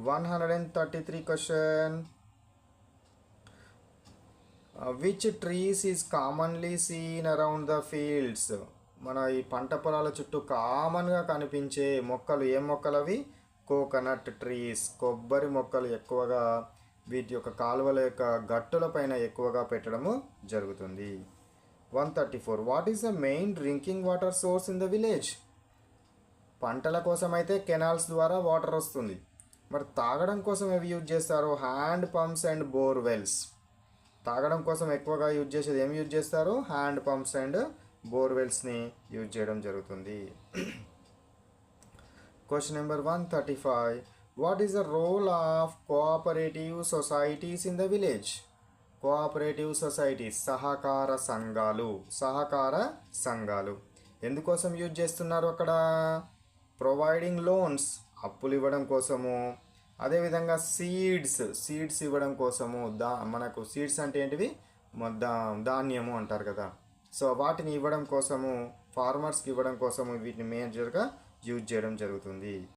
133 question. Which trees is commonly seen around the fields? మన ఈ పంట పొలాల చుట్టూ కామన్గా కనిపించే మొక్కలు ఏ మొక్కలు అవి? కోకోనట్ ట్రీస్, కొబ్బరి మొక్కలు ఎక్కువగా వీటి యొక్క కాలువల యొక్క గట్టుల పైన ఎక్కువగా పెట్టడము జరుగుతుంది. 134. What is the main drinking water source in the village? పంటల కోసం అయితే కెనాల్స్ ద్వారా వాటర్ వస్తుంది. మరి తాగడం కోసం ఏవి యూజ్ చేస్తారు? Hand pumps and borewells. తాగడం కోసం ఎక్కువగా యూజ్ చేసేది ఏమి యూజ్ చేస్తారు? హ్యాండ్ పంప్స్ అండ్ బోర్వెల్స్ని యూజ్ చేయడం జరుగుతుంది. Question number 135. What is the role of cooperative societies in the village? Cooperative societies, సహకార సంఘాలు ఎందుకోసం యూజ్ చేస్తున్నారు అక్కడ? ప్రొవైడింగ్ లోన్స్, అప్పులు ఇవ్వడం కోసము. అదేవిధంగా సీడ్స్ ఇవ్వడం కోసము. మనకు సీడ్స్ అంటే ఏంటివి? ధాన్యము అంటారు కదా. సో వాటిని ఇవ్వడం కోసము, ఫార్మర్స్కి ఇవ్వడం కోసము వీటిని మేజర్గా యూజ్ చేయడం జరుగుతుంది.